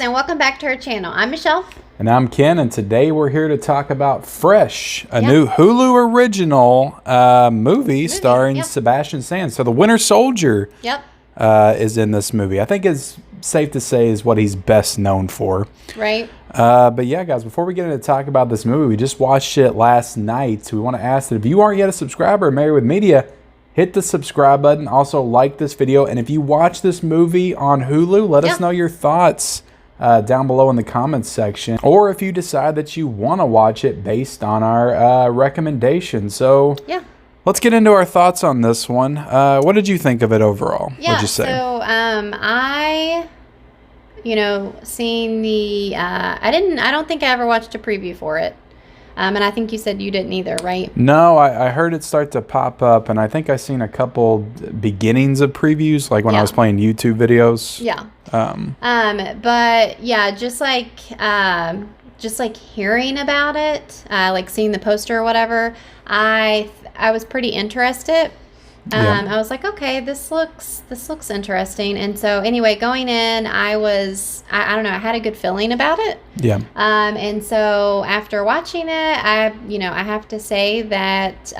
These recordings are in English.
and welcome back to our channel. I'm Michelle. And I'm Ken, and today we're here to talk about Fresh, a new Hulu original movie starring Sebastian Stan. So the Winter Soldier is in this movie. I think it's safe to say is what he's best known for. Right. But yeah, guys, before we get into talk about this movie, we just watched it last night. So we want to ask that if you aren't yet a subscriber of Married with Media, hit the subscribe button. Also, like this video. And if you watch this movie on Hulu, let us know your thoughts down below in the comments section. Or if you decide that you want to watch it based on our recommendations. So let's get into our thoughts on this one. What did you think of it overall? What'd you say? So I, seeing the, I don't think I ever watched a preview for it. And I think you said you didn't either, right? No, I heard it start to pop up, and I think I seen a couple beginnings of previews, like when I was playing YouTube videos. Yeah. But yeah, just like hearing about it, like seeing the poster or whatever, I was pretty interested. I was like, okay, this looks interesting. And so anyway, going in, I don't know, I had a good feeling about it. Yeah. And so after watching it, I have to say that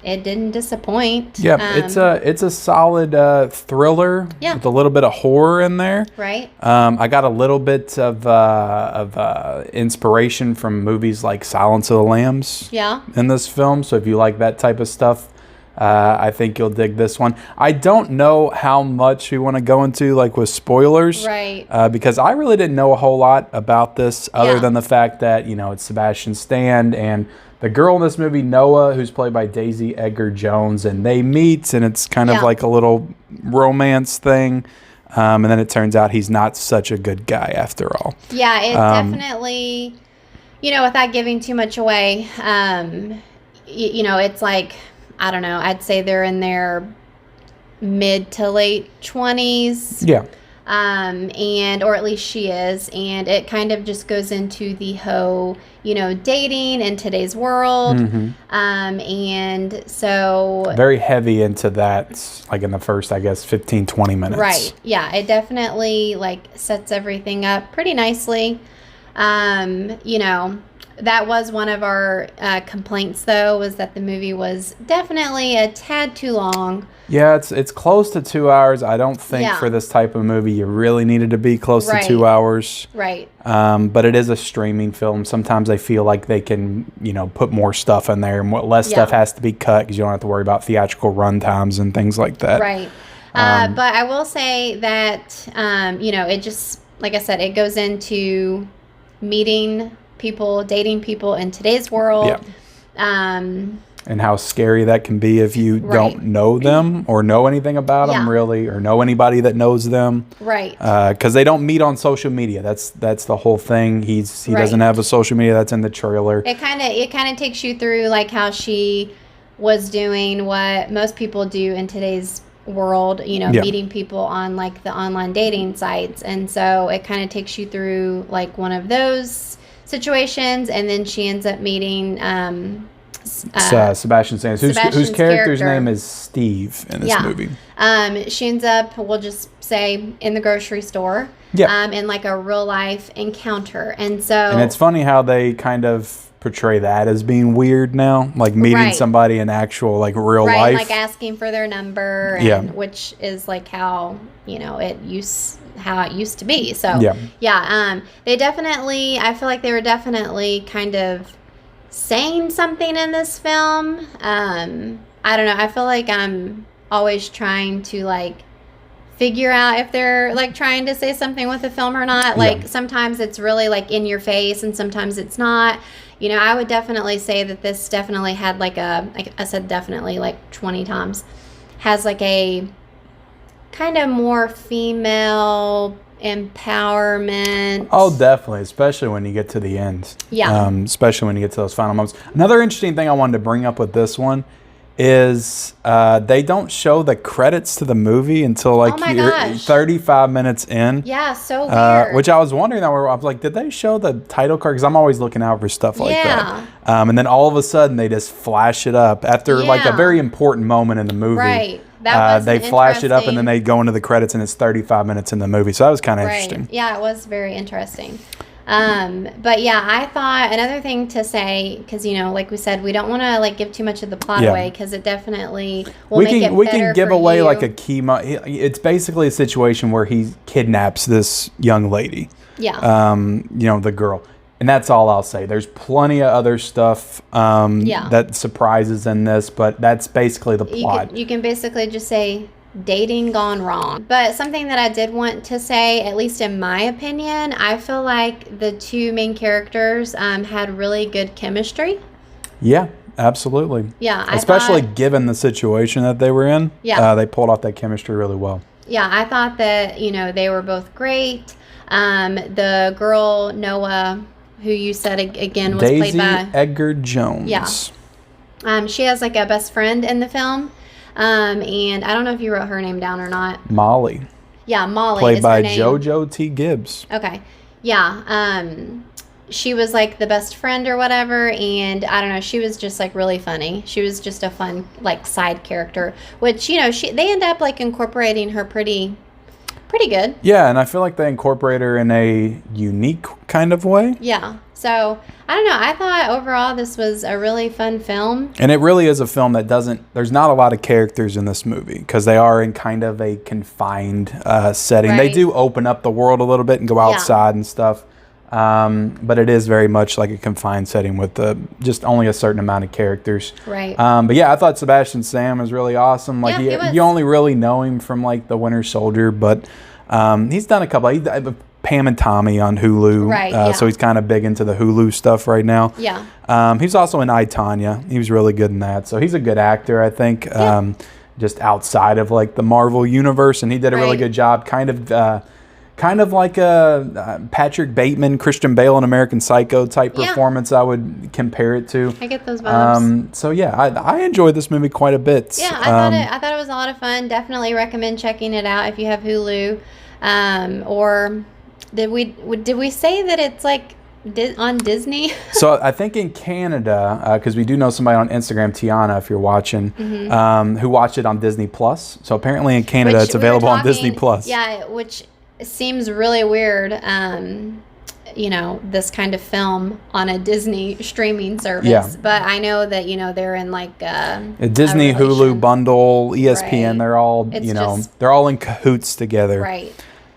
it didn't disappoint. Yeah, it's a solid thriller with a little bit of horror in there. Right. I got a little bit of inspiration from movies like Silence of the Lambs. Yeah. In this film, so if you like that type of stuff, I think you'll dig this one. I don't know how much we want to go into, like, with spoilers. Right. Because I really didn't know a whole lot about this other than the fact that, it's Sebastian Stan and the girl in this movie, Noah, who's played by Daisy Edgar Jones, and they meet, and it's kind of like a little romance thing. And then it turns out he's not such a good guy after all. Yeah, it definitely, without giving too much away, it's like, I don't know, I'd say they're in their mid to late 20s. Yeah. Or at least she is. And it kind of just goes into the whole, dating in today's world. And so... Very heavy into that, like in the first, I guess, 15, 20 minutes. Right. Yeah, it definitely, sets everything up pretty nicely. That was one of our complaints, though, was that the movie was definitely a tad too long. Yeah, it's close to 2 hours. I don't think for this type of movie you really needed to be close to 2 hours. Right. But it is a streaming film. Sometimes I feel like they can, put more stuff in there, and less stuff has to be cut because you don't have to worry about theatrical run times and things like that. Right. But I will say that, it just, like I said, it goes into meeting people, dating people in today's world. And how scary that can be if you don't know them or know anything about them really, or know anybody that knows them. Right. Because they don't meet on social media. That's the whole thing. He doesn't have a social media. That's in the trailer. It kind of takes you through like how she was doing what most people do in today's world, meeting people on like the online dating sites. And so it kind of takes you through like one of those situations, and then she ends up meeting Sebastian Stan, whose character's name is Steve in this movie. She ends up, we'll just say, in the grocery store. In like a real life encounter. And it's funny how they kind of portray that as being weird now, like meeting somebody in actual like real life, like asking for their number, and which is like how it used to be. So they definitely, I feel like they were definitely kind of saying something in this film. I don't know, I feel like I'm always trying to like figure out if they're like trying to say something with the film or not. Like sometimes it's really like in your face and sometimes it's not. I would definitely say that this definitely had like I said definitely like 20 times, has like a kind of more female empowerment. Oh, definitely, especially when you get to the end. Yeah. Especially when you get to those final moments. Another interesting thing I wanted to bring up with this one is they don't show the credits to the movie until like you're 35 minutes in. Yeah, so weird. Which I was wondering, I was like, did they show the title card? Because I'm always looking out for stuff like that. And then all of a sudden they just flash it up after like a very important moment in the movie. Right. They flash it up and then they go into the credits and it's 35 minutes in the movie. So that was kind of interesting. Yeah, it was very interesting. But yeah, I thought another thing to say, because like we said, we don't want to like give too much of the plot away, because it definitely will make it better. We can give away like a key. It's basically a situation where he kidnaps this young lady. Yeah. The girl, and that's all I'll say. There's plenty of other stuff that surprises in this, but that's basically the plot. You can basically just say dating gone wrong. But something that I did want to say, at least in my opinion, I feel like the two main characters had really good chemistry. Yeah, absolutely. Yeah, especially given the situation that they were in. Yeah, they pulled off that chemistry really well. Yeah, I thought that they were both great. The girl Noah, who you said again was Daisy played by Edgar Jones. Yeah, she has like a best friend in the film. And I don't know if you wrote her name down or not. Molly. Yeah, Molly. Played by JoJo T. Gibbs. Okay. Yeah. She was like the best friend or whatever, and I don't know, she was just like really funny. She was just a fun like side character, which they end up like incorporating her pretty good. Yeah, and I feel like they incorporate her in a unique kind of way. Yeah. So, I don't know. I thought overall this was a really fun film. And it really is a film that there's not a lot of characters in this movie because they are in kind of a confined setting. Right. They do open up the world a little bit and go outside and stuff. But it is very much like a confined setting with just only a certain amount of characters. Right. But yeah, I thought Sebastian Stan was really awesome. Like you only really know him from like The Winter Soldier, but he's done a couple. Pam and Tommy on Hulu. Right. So he's kind of big into the Hulu stuff right now. Yeah. He's also in I, Tonya. He was really good in that. So he's a good actor, I think. Yeah. Just outside of like the Marvel universe, and he did a really good job. Kind of like a Patrick Bateman, Christian Bale in American Psycho type performance, I would compare it to. I get those vibes. So yeah, I enjoyed this movie quite a bit. Yeah, I thought it was a lot of fun. Definitely recommend checking it out if you have Hulu. Or did we say that it's like on Disney? So I think in Canada, because we do know somebody on Instagram, Tiana, if you're watching, who watched it on Disney Plus. So apparently in Canada, it's available on Disney Plus. Yeah, which seems really weird, this kind of film on a Disney streaming service. Yeah. But I know that, they're in like a Disney, Hulu bundle, ESPN, right. They're all, they're all in cahoots together. Right.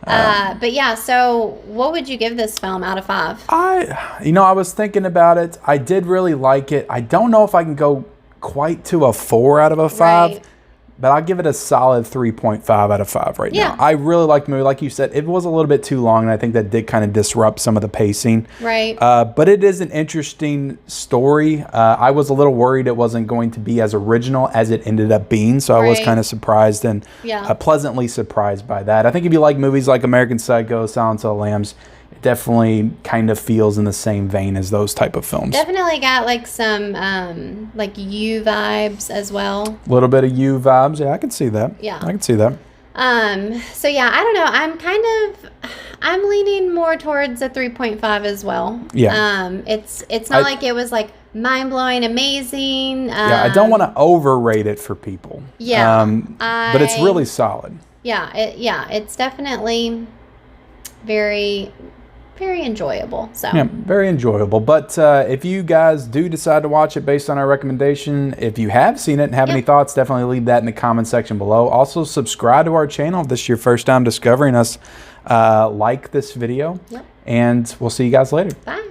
But yeah, so what would you give this film out of 5? I was thinking about it. I did really like it. I don't know if I can go quite to a 4 out of a 5. Right. But I'll give it a solid 3.5 out of 5 right now. I really like the movie. Like you said, it was a little bit too long, and I think that did kind of disrupt some of the pacing. Right. But it is an interesting story. I was a little worried it wasn't going to be as original as it ended up being, so I was kind of surprised and pleasantly surprised by that. I think if you like movies like American Psycho, Silence of the Lambs, it definitely kind of feels in the same vein as those type of films. Definitely got like some like You vibes as well. A little bit of You vibes. Yeah, I can see that. Yeah. I can see that. So yeah, I don't know. I'm leaning more towards a 3.5 as well. Yeah. It's not like it was like mind-blowing, amazing. I don't want to overrate it for people. Yeah. But it's really solid. Yeah. It's definitely very, very enjoyable. So yeah, very enjoyable. But if you guys do decide to watch it based on our recommendation, if you have seen it and have any thoughts, definitely leave that in the comment section below. Also, subscribe to our channel if this is your first time discovering us. Like this video, and we'll see you guys later. Bye.